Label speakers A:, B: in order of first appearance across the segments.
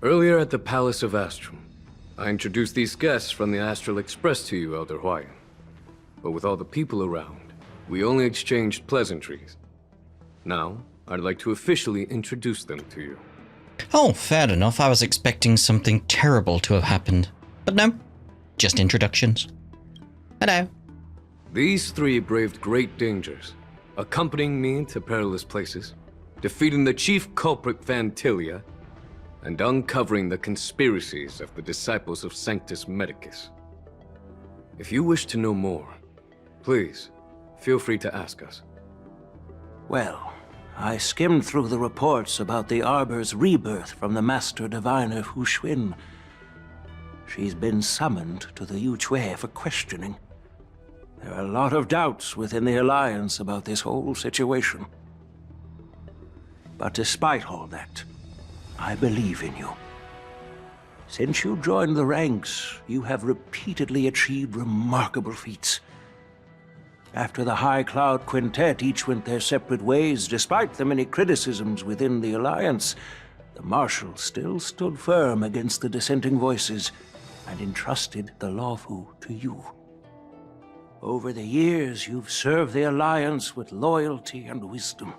A: Earlier at the Palace of Astrum, I introduced these guests from the Astral Express to you, Elder Hwyan. But with all the people around, we only exchanged pleasantries. Now, I'd like to officially introduce them to you.
B: Oh, fair enough. I was expecting something terrible to have happened. But no, just introductions. Hello.
A: These three braved great dangers, accompanying me to perilous places, defeating the chief culprit Phantilia, and uncovering the conspiracies of the disciples of Sanctus Medicus. If you wish to know more, please, feel free to ask us.
C: Well, I skimmed through the reports about the Arbor's rebirth from the Master Diviner Hu Xuan. She's been summoned to the Yuchue for questioning. There are a lot of doubts within the Alliance about this whole situation. But despite all that, I believe in you. Since you joined the ranks, you have repeatedly achieved remarkable feats. After the High Cloud Quintet each went their separate ways, despite the many criticisms within the Alliance, the Marshal still stood firm against the dissenting voices and entrusted the Lawfu to you. Over the years, you've served the Alliance with loyalty and wisdom.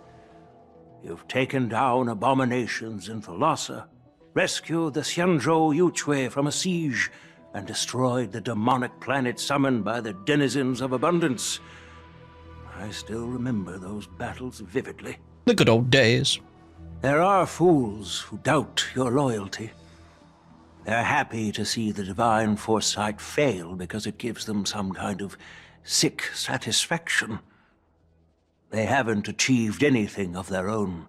C: You've taken down abominations in Thalassa, rescued the Xianzhou Yuchue from a siege, and destroyed the demonic planet summoned by the denizens of abundance. I still remember those battles vividly.
B: The good old days.
C: There are fools who doubt your loyalty. They're happy to see the divine foresight fail because it gives them some kind of sick satisfaction. They haven't achieved anything of their own,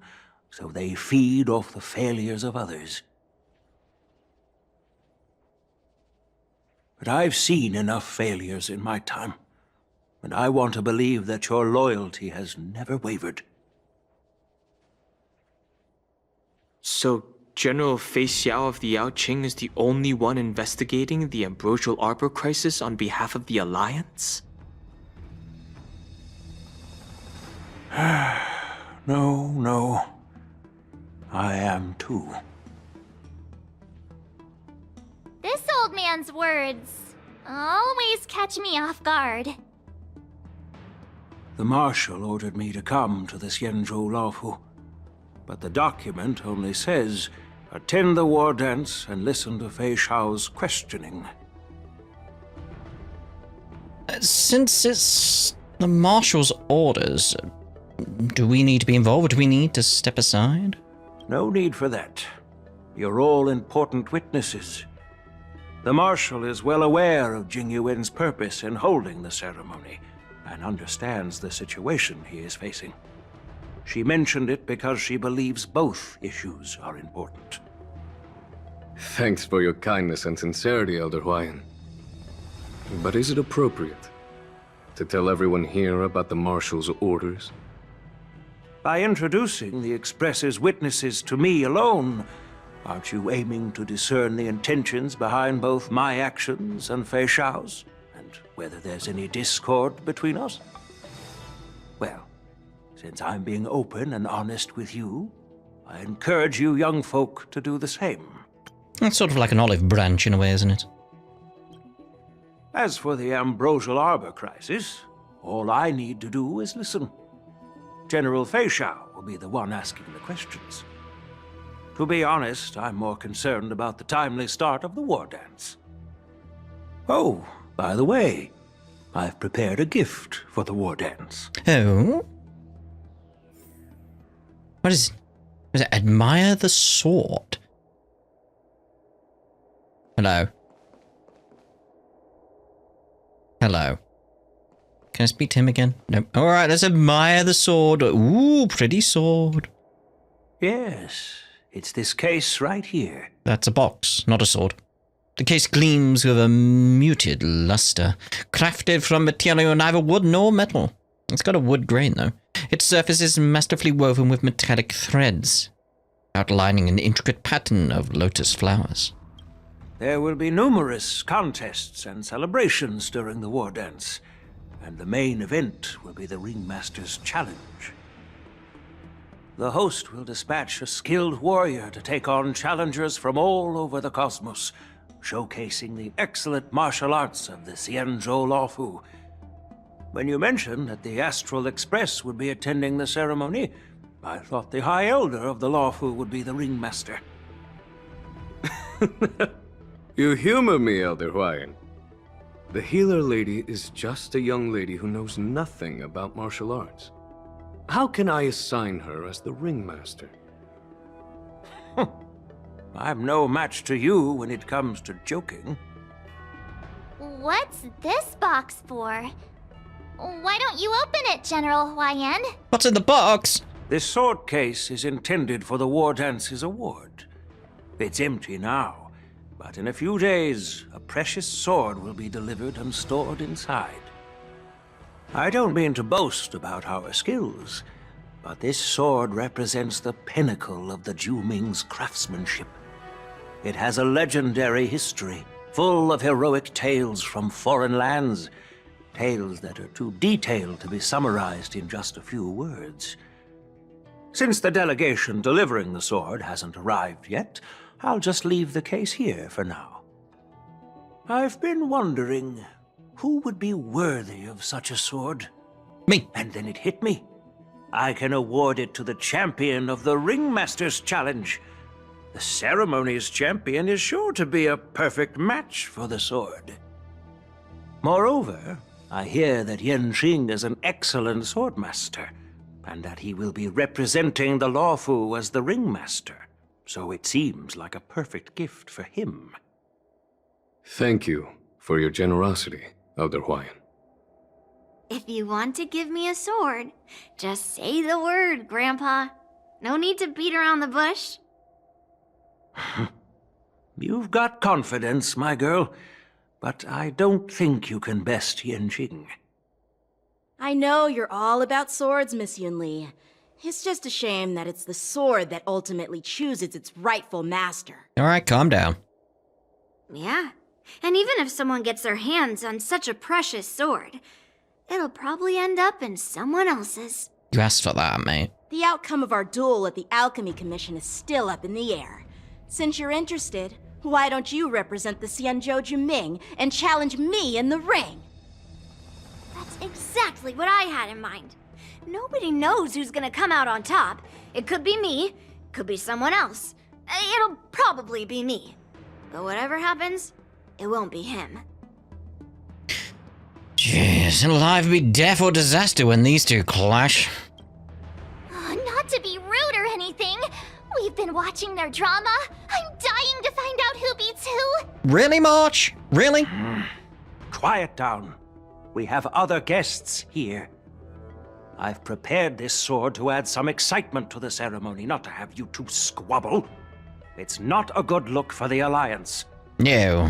C: so they feed off the failures of others. But I've seen enough failures in my time, and I want to believe that your loyalty has never wavered.
D: So, General Fei Xiao of the Yaoqing is the only one investigating the Ambrosial Arbor crisis on behalf of the Alliance?
C: No. I am too.
E: This old man's words always catch me off guard.
C: The Marshal ordered me to come to the Xianzhou Lawfu, but the document only says, attend the war dance and listen to Fei Xiao's questioning.
B: Since it's the Marshal's orders, do we need to be involved, or do we need to step aside?
C: No need for that. You're all important witnesses. The Marshal is well aware of Jing Yuan's purpose in holding the ceremony, and understands the situation he is facing. She mentioned it because she believes both issues are important.
A: Thanks for your kindness and sincerity, Elder Hwyan. But is it appropriate to tell everyone here about the Marshal's orders?
C: By introducing the Express's witnesses to me alone, aren't you aiming to discern the intentions behind both my actions and Fei Xiao's? And whether there's any discord between us? Well, since I'm being open and honest with you, I encourage you young folk to do the same.
B: That's sort of like an olive branch in a way, isn't it?
C: As for the Ambrosial Arbor crisis, all I need to do is listen. General Fei Xiao will be the one asking the questions. To be honest, I'm more concerned about the timely start of the war dance. Oh, by the way, I've prepared a gift for the war dance.
B: Oh? What is it? Admire the sword. Hello. Hello. Can I speak to him again? No. Alright, let's admire the sword. Ooh, pretty sword.
C: Yes, it's this case right here.
B: That's a box, not a sword. The case gleams with a muted luster, crafted from material neither wood nor metal. It's got a wood grain, though. Its surface is masterfully woven with metallic threads, outlining an intricate pattern of lotus flowers.
C: There will be numerous contests and celebrations during the war dance, and the main event will be the Ringmaster's Challenge. the host will dispatch a skilled warrior to take on challengers from all over the cosmos, showcasing the excellent martial arts of the Xianzhou Lawfu. When you mentioned that the Astral Express would be attending the ceremony, I thought the High Elder of the Lawfu would be the ringmaster.
A: You humor me, Elder Huayan. The healer lady is just a young lady who knows nothing about martial arts. How can I assign her as the ringmaster?
C: I'm no match to you when it comes to joking.
E: What's this box for? Why don't you open it, General Huayan?
B: What's in the box?
C: This sword case is intended for the War Dance's award. It's empty now, but in a few days, a precious sword will be delivered and stored inside. I don't mean to boast about our skills, but this sword represents the pinnacle of the Zhuming's craftsmanship. It has a legendary history, full of heroic tales from foreign lands, tales that are too detailed to be summarized in just a few words. Since the delegation delivering the sword hasn't arrived yet, I'll just leave the case here for now. I've been wondering, who would be worthy of such a sword?
B: Me.
C: And then it hit me. I can award it to the champion of the Ringmaster's Challenge. The ceremony's champion is sure to be a perfect match for the sword. Moreover, I hear that Yanqing is an excellent swordmaster, and that he will be representing the Lawfu as the ringmaster, so it seems like a perfect gift for him.
A: Thank you for your generosity, Elder Huayan.
F: If you want to give me a sword, just say the word, Grandpa. No need to beat around the bush.
C: You've got confidence, my girl, but I don't think you can best Yanqing.
G: I know you're all about swords, Miss Yunli. It's just a shame that it's the sword that ultimately chooses its rightful master.
B: Alright, calm down.
F: Yeah, and even if someone gets their hands on such a precious sword, it'll probably end up in someone else's.
B: You asked for that, mate.
G: The outcome of our duel at the Alchemy Commission is still up in the air. Since you're interested, why don't you represent the Xianzhou Juming and challenge me in the ring?
F: That's exactly what I had in mind. Nobody knows who's gonna come out on top. It could be me, could be someone else. It'll probably be me. But whatever happens, it won't be him.
B: Jeez, it'll either be death or disaster when these two clash.
E: Not to be rude or anything. We've been watching their drama. I'm dying to find out who beats who.
B: Really, March? Really?
C: Quiet down. We have other guests here. I've prepared this sword to add some excitement to the ceremony, not to have you two squabble. It's not a good look for the Alliance.
B: No.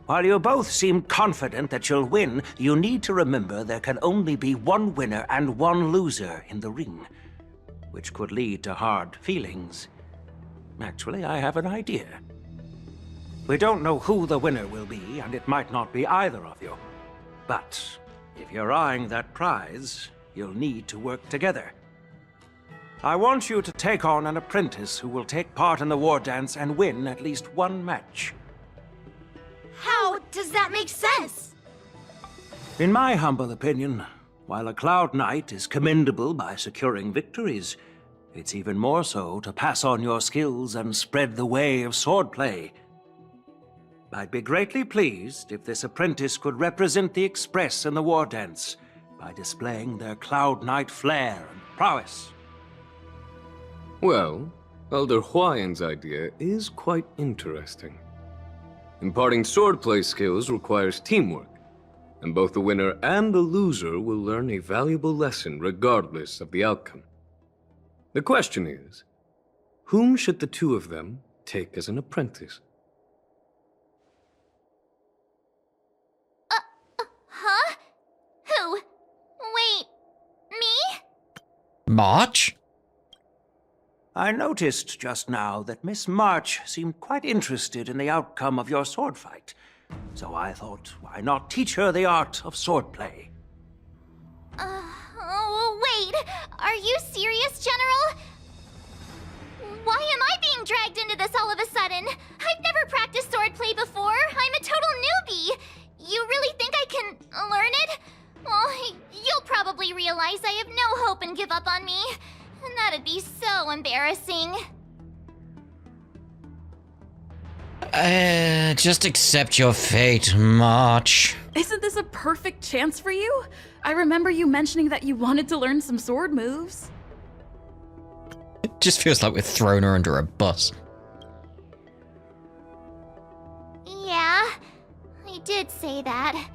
C: While you both seem confident that you'll win, you need to remember there can only be one winner and one loser in the ring, which could lead to hard feelings. Actually, I have an idea. We don't know who the winner will be, and it might not be either of you. But if you're eyeing that prize, you'll need to work together. I want you to take on an apprentice who will take part in the war dance and win at least one match.
F: How does that make sense?
C: In my humble opinion, while a Cloud Knight is commendable by securing victories, it's even more so to pass on your skills and spread the way of swordplay. I'd be greatly pleased if this apprentice could represent the Express in the war dance by displaying their Cloud Knight flair and prowess.
A: Well, Elder Huayan's idea is quite interesting. Imparting swordplay skills requires teamwork, and both the winner and the loser will learn a valuable lesson regardless of the outcome. The question is, whom should the two of them take as an apprentice?
E: Huh? Who? Wait, me?
B: March?
C: I noticed just now that Miss March seemed quite interested in the outcome of your sword fight, so I thought, why not teach her the art of swordplay?
E: Oh, wait. Are you serious, General? Why am I being dragged into this all of a sudden? I've never practiced swordplay before. I'm a total newbie. You really think I can learn it? Well, you'll probably realize I have no hope and give up on me. And that'd be so embarrassing.
B: Just accept your fate, March.
H: Isn't this a perfect chance for you? I remember you mentioning that you wanted to learn some sword moves.
B: It just feels like we're throwing her under a bus.
E: Yeah, I did say that.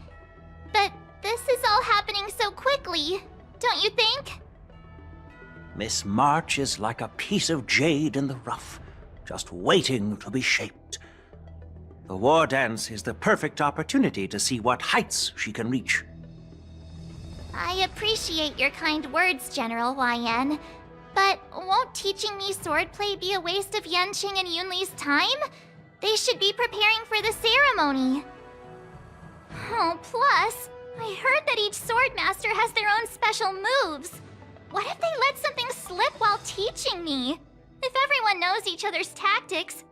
E: But this is all happening so quickly, don't you think?
C: Miss March is like a piece of jade in the rough, just waiting to be shaped. The war dance is the perfect opportunity to see what heights she can reach.
E: I appreciate your kind words, General YN. But won't teaching me swordplay be a waste of Yanqing and Yunli's time? They should be preparing for the ceremony. Oh, plus, I heard that each swordmaster has their own special moves. What if they let something slip while teaching me? If everyone knows each other's tactics,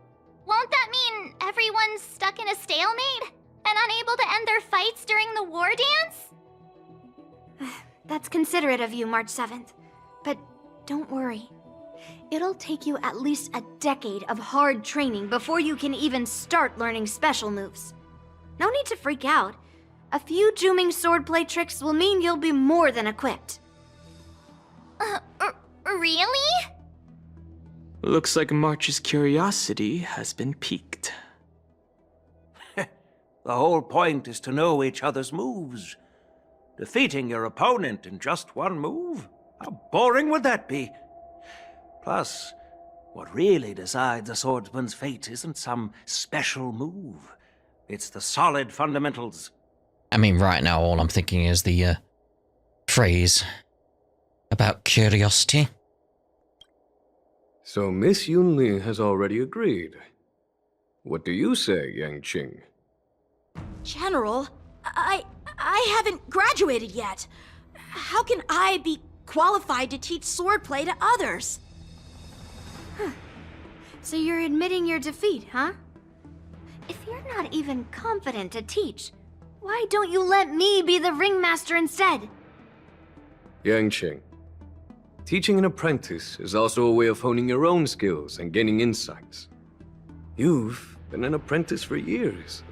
E: won't that mean everyone's stuck in a stalemate and unable to end their fights during the war dance?
F: That's considerate of you, March 7th. But don't worry. It'll take you at least a decade of hard training before you can even start learning special moves. No need to freak out. A few Juming swordplay tricks will mean you'll be more than equipped.
E: Really?
D: Looks like March's curiosity has been piqued.
C: The whole point is to know each other's moves. Defeating your opponent in just one move? How boring would that be? Plus, what really decides a swordsman's fate isn't some special move. It's the solid fundamentals.
B: I mean, right now, all I'm thinking is the phrase about curiosity.
A: So Miss Yunli has already agreed. What do you say, Yanqing?
G: General, I haven't graduated yet. How can I be qualified to teach swordplay to others?
F: So you're admitting your defeat, huh? If you're not even confident to teach, why don't you let me be the ringmaster instead?
A: Yanqing, teaching an apprentice is also a way of honing your own skills and gaining insights. You've been an apprentice for years.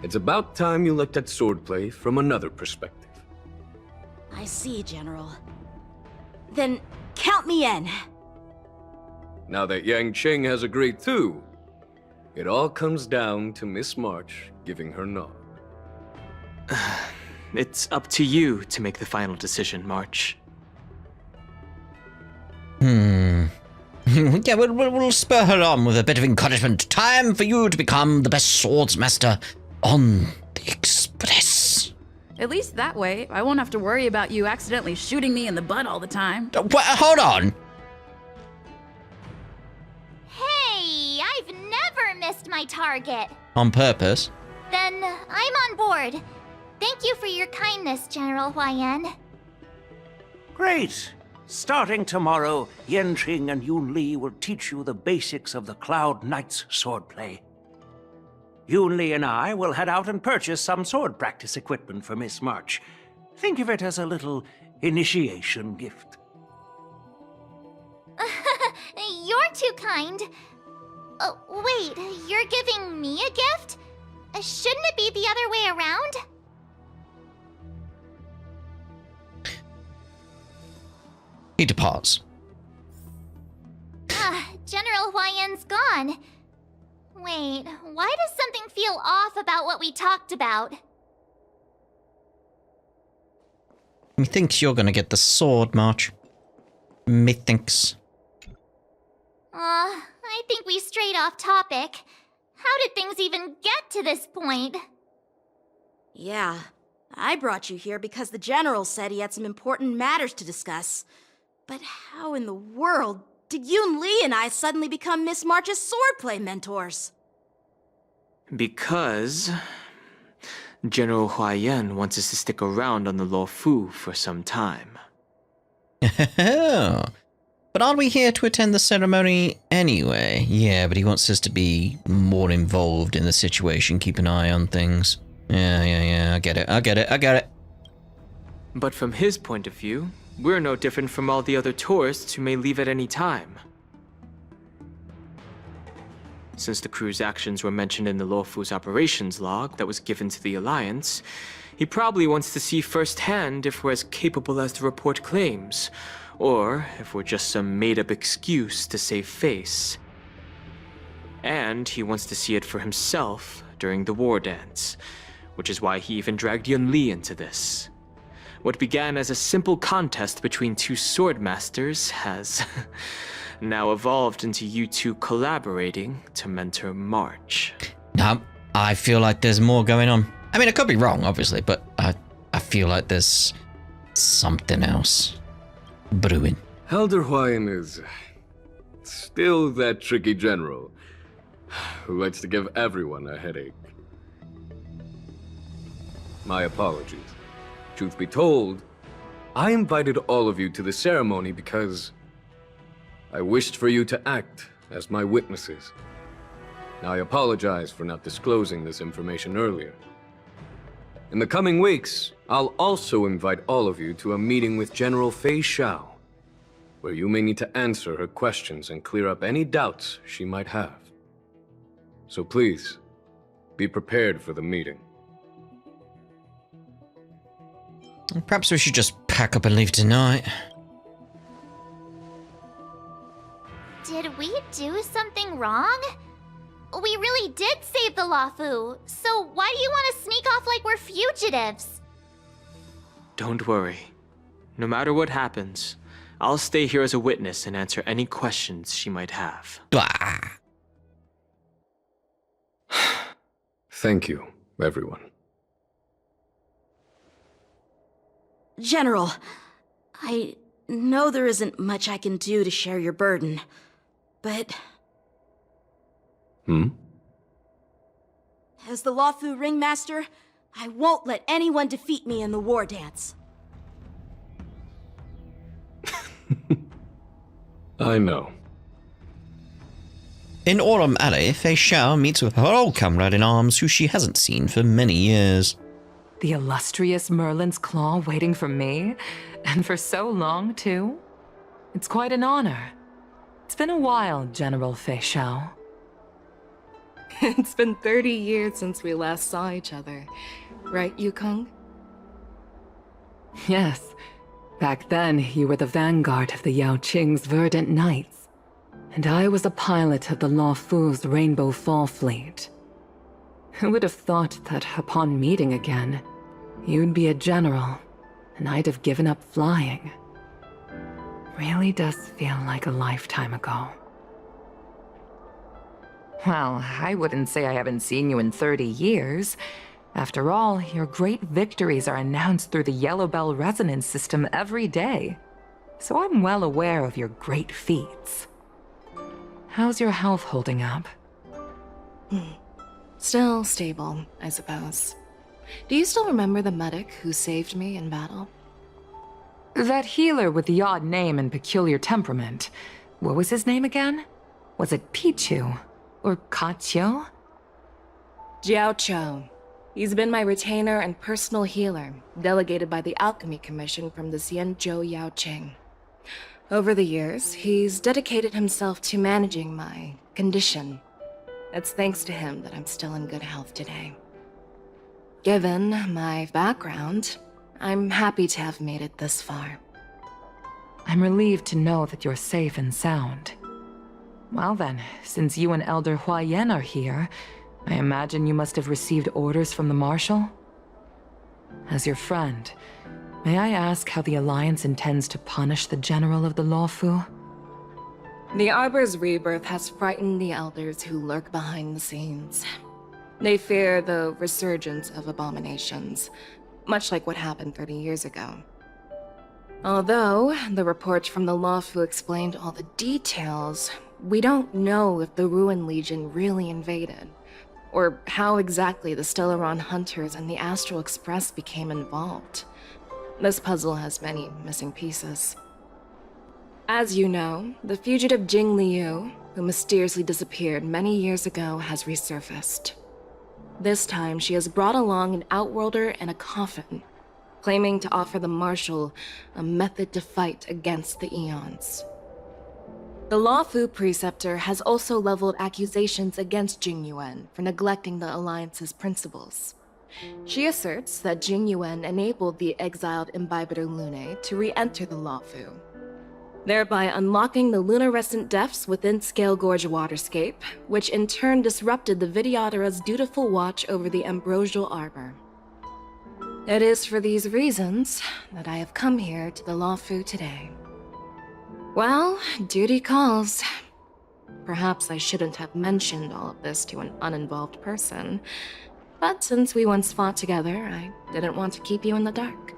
A: It's about time you looked at swordplay from another perspective.
G: I see, General. Then count me in.
A: Now that Yanqing has agreed too, it all comes down to Miss March giving her nod.
D: It's up to you to make the final decision, March.
B: Yeah, we'll spur her on with a bit of encouragement. Time for you to become the best swordsmaster on the Express.
H: At least that way, I won't have to worry about you accidentally shooting me in the butt all the time.
B: Hold on.
E: Hey, I've never missed my target.
B: On purpose.
E: Then I'm on board. Thank you for your kindness, General YN.
C: Great! Starting tomorrow, Yanqing and Yunli will teach you the basics of the Cloud Knight's swordplay. Yunli and I will head out and purchase some sword practice equipment for Miss March. Think of it as a little initiation gift.
E: You're too kind. Oh, wait, you're giving me a gift? Shouldn't it be the other way around?
B: He departs.
E: General YN's gone. Wait, why does something feel off about what we talked about?
B: Methinks you're gonna get the sword, March. Methinks.
E: I think we strayed off topic. How did things even get to this point?
G: Yeah, I brought you here because the General said he had some important matters to discuss. But how in the world did Yun Li and I suddenly become Miss March's swordplay mentors?
D: Because General Huayan wants us to stick around on the Luofu for some time.
B: But aren't we here to attend the ceremony anyway? Yeah, but he wants us to be more involved in the situation, keep an eye on things. Yeah, I get it.
D: But from his point of view, we're no different from all the other tourists who may leave at any time. Since the crew's actions were mentioned in the Luofu's operations log that was given to the Alliance, he probably wants to see firsthand if we're as capable as the report claims, or if we're just some made-up excuse to save face. And he wants to see it for himself during the war dance, which is why he even dragged Yun Li into this. What began as a simple contest between two sword masters has now evolved into you two collaborating to mentor March.
B: No, I feel like there's more going on. I mean, I could be wrong, obviously, but I feel like there's something else brewing.
A: Elder Huayan is still that tricky general who likes to give everyone a headache. My apologies. Truth be told, I invited all of you to the ceremony because I wished for you to act as my witnesses. Now, I apologize for not disclosing this information earlier. In the coming weeks, I'll also invite all of you to a meeting with General Fei Xiao, where you may need to answer her questions and clear up any doubts she might have. So please, be prepared for the meeting.
B: Perhaps we should just pack up and leave tonight.
E: Did we do something wrong? We really did save the Luofu, so why do you want to sneak off like we're fugitives?
D: Don't worry. No matter what happens, I'll stay here as a witness and answer any questions she might have.
A: Thank you, everyone.
G: General, I know there isn't much I can do to share your burden, but... As the Luofu ringmaster, I won't let anyone defeat me in the war dance.
A: I know.
B: In Autumn Alley, Fei Xiao meets with her old comrade in arms who she hasn't seen for many years.
I: The illustrious Merlin's Claw waiting for me? And for so long, too? It's quite an honor. It's been a while, General Fei Xiao.
J: It's been 30 years since we last saw each other. Right, Yukong?
I: Yes. Back then, you were the vanguard of the Yao Qing's Verdant Knights. And I was a pilot of the Luofu's Rainbow Fall Fleet. Who would have thought that upon meeting again, you'd be a general, and I'd have given up flying? Really does feel like a lifetime ago. Well, I wouldn't say I haven't seen you in 30 years. After all, your great victories are announced through the Yellow Bell resonance system every day. So I'm well aware of your great feats. How's your health holding up?
J: Still stable, I suppose. Do you still remember the medic who saved me in battle?
I: That healer with the odd name and peculiar temperament. What was his name again? Was it Pichu? Or Kachio?
J: Jiao Cho. He's been my retainer and personal healer, delegated by the Alchemy Commission from the Xianzhou Yao Qing. Over the years, he's dedicated himself to managing my condition. It's thanks to him that I'm still in good health today. Given my background, I'm happy to have made it this far.
I: I'm relieved to know that you're safe and sound. Well then, since you and Elder Huayan are here, I imagine you must have received orders from the Marshal? As your friend, may I ask how the Alliance intends to punish the General of the Luofu?
J: The Arbor's rebirth has frightened the elders who lurk behind the scenes. They fear the resurgence of abominations, much like what happened 30 years ago. Although the report from the Luofu explained all the details, we don't know if the Ruin Legion really invaded, or how exactly the Stellaron Hunters and the Astral Express became involved. This puzzle has many missing pieces. As you know, the fugitive Jing Liu, who mysteriously disappeared many years ago, has resurfaced. This time, she has brought along an outworlder and a coffin, claiming to offer the Marshal a method to fight against the Eons. The Lawfu Preceptor has also leveled accusations against Jing Yuan for neglecting the Alliance's principles. She asserts that Jing Yuan enabled the exiled Imbibitor Lunae to re-enter the Lawfu, thereby unlocking the lunarescent depths within Scale Gorge Waterscape, which in turn disrupted the Videotera's dutiful watch over the Ambrosial Arbor. It is for these reasons that I have come here to the Lawfu today. Well, duty calls. Perhaps I shouldn't have mentioned all of this to an uninvolved person, but since we once fought together, I didn't want to keep you in the dark.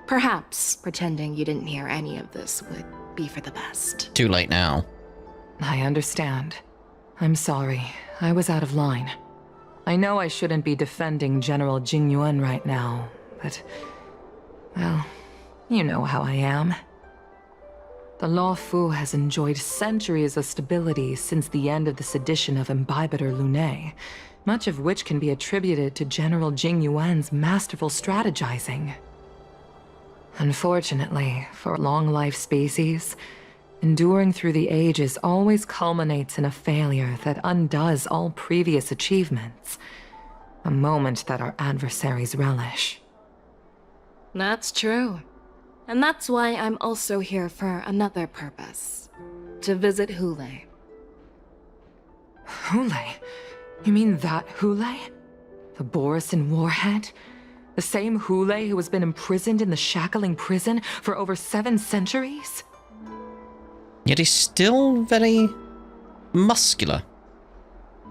J: Perhaps pretending you didn't hear any of this would be for the best.
B: Too late now.
I: I understand. I'm sorry. I was out of line. I know I shouldn't be defending General Jing Yuan right now, but... well, you know how I am. The Lawfu has enjoyed centuries of stability since the end of the sedition of Imbibitor Lunae, much of which can be attributed to General Jing Yuan's masterful strategizing. Unfortunately, for a long-life species, enduring through the ages always culminates in a failure that undoes all previous achievements. A moment that our adversaries relish.
J: That's true. And that's why I'm also here for another purpose. To visit Hule.
I: Hule? You mean that Hule? The Borisin warhead? The same Hule who has been imprisoned in the shackling prison for over 7 centuries?
B: Yet he's still very muscular.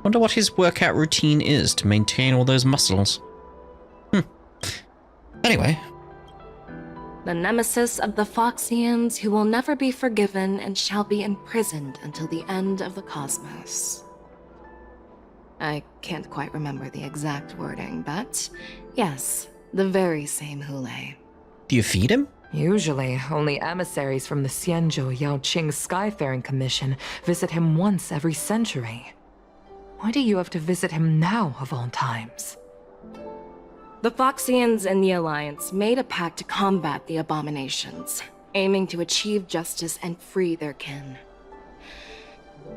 B: Wonder what his workout routine is to maintain all those muscles. Anyway.
J: The nemesis of the Foxians who will never be forgiven and shall be imprisoned until the end of the cosmos. I can't quite remember the exact wording, but yes, the very same Hule.
B: Do you feed him?
I: Usually, only emissaries from the Xianzhou Yaoqing Skyfaring Commission visit him once every century. Why do you have to visit him now, of all times?
J: The Foxians and the Alliance made a pact to combat the abominations, aiming to achieve justice and free their kin.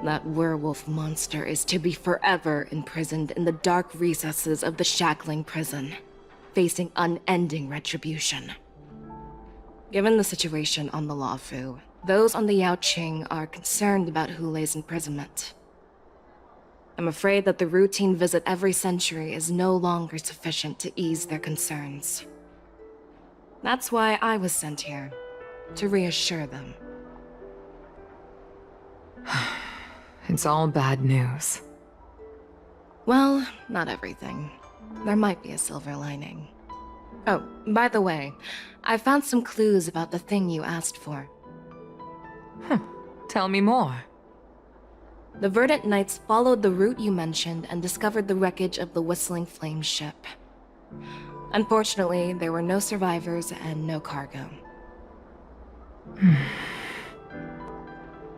J: That werewolf monster is to be forever imprisoned in the dark recesses of the shackling prison, facing unending retribution. Given the situation on the Lawfu, those on the Yaoqing are concerned about Hule's imprisonment. I'm afraid that the routine visit every century is no longer sufficient to ease their concerns. That's why I was sent here, to reassure them.
I: It's all bad news.
J: Well, not everything. There might be a silver lining. Oh, by the way, I found some clues about the thing you asked for.
I: Tell me more.
J: The Verdant Knights followed the route you mentioned and discovered the wreckage of the Whistling Flame ship. Unfortunately, there were no survivors and no cargo.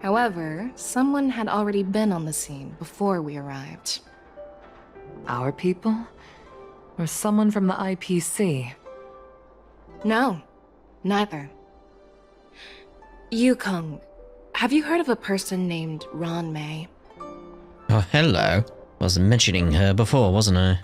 J: However, someone had already been on the scene before we arrived.
I: Our people? Or someone from the IPC?
J: No, neither. Yukong, have you heard of a person named Ron May?
B: Oh, hello. Was mentioning her before, wasn't I?